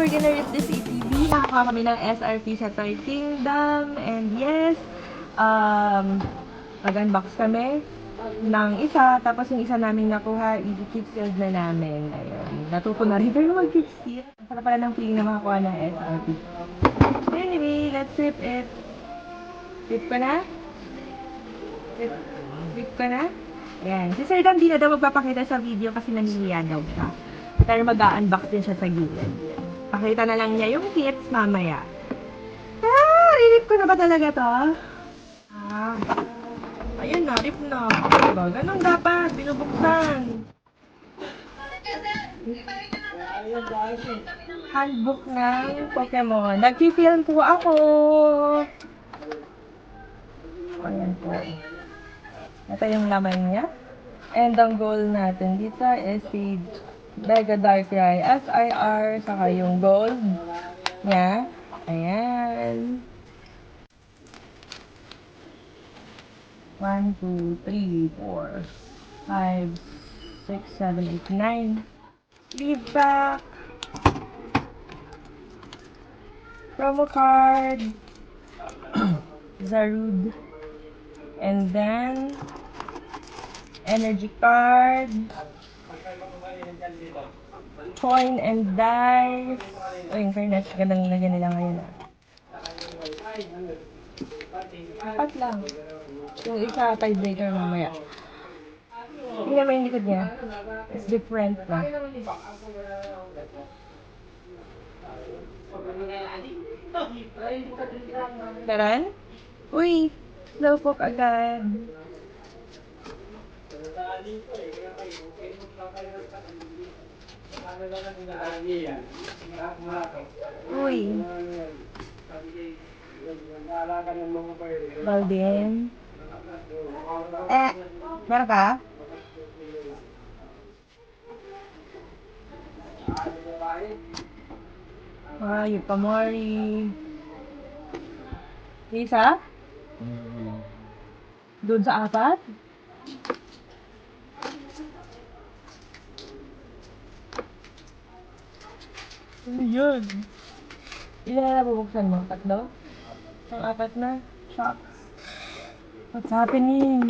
we're gonna rip this ETB. Nakakuha kami ng SRP sa Toy Kingdom. And yes, mag-unbox kami ng isa. Tapos yung isa namin nakuha, i-keep sealed na namin. Ayun. Natuto na rin pero mag-keep seal. Ang sarap pala ng feeling na makakuha ng SRP. Anyway, let's rip it. Rip ko na? Rip ko na? Ayan. Si Sir Dan di na daw magpapakita sa video kasi nangihiya daw siya. Pero mag-unbox din siya sa gilid. Pakita na lang niya yung hits mamaya. Rip ko na ba talaga to? Ayun na, rip na. Diba? Ganun dapat, binubuksan. Handbook ng Pokemon. Nag-film po ako. Ayan po. Ito yung laman niya. And ang goal natin dito is si Mega Darkrai SIR, saka yung gold niya. Ayan. 1, 2, 3, 4, 5, 6, 7, 8, 9. Sleeve back. Promo card. Zarude. And then energy card. Coin and dice. Oh, in fairness, gandang lagyan nila ngayon. Apat lang. Yung isa, tiebreaker mamaya. Tingnan mo yung likod niya. It's different na. Daran? Uy! Slowpoke agad. Uy! Baldin. Meron ka? Yung Pamori. Isa? Doon sa apat? Ano yun? Ilan na bubuksan mo? Tatlo? Ang apat na? Shocks. What's happening?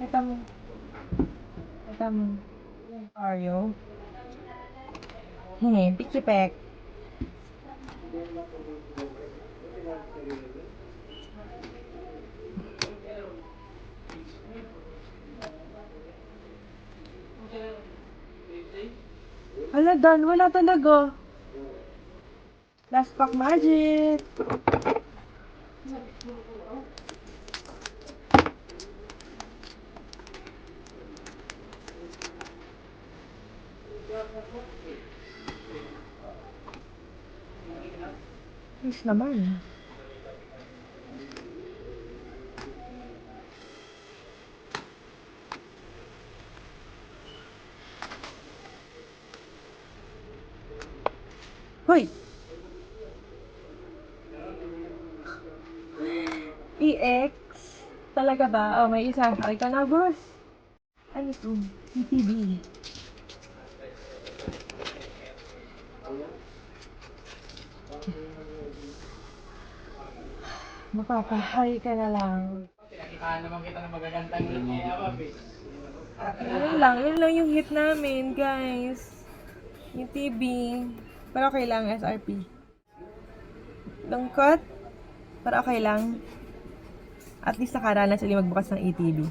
Ito mo. Ito mo. Mario. Pikipek. Hala, Dan, wala talaga. Last pack magic. Yes naman. Hoy! EX? Talaga ba? Oh, may isa. Ay ka na, boss. Ano to? ETB. Makapahay ka na lang. Pinakita naman kita ng magagandang niya, babe. Yun lang yung hit namin, guys. ETB. Pero okay lang, SRP. Lungkot. Pero okay lang. At least nakaranas sila magbukas ng ETB.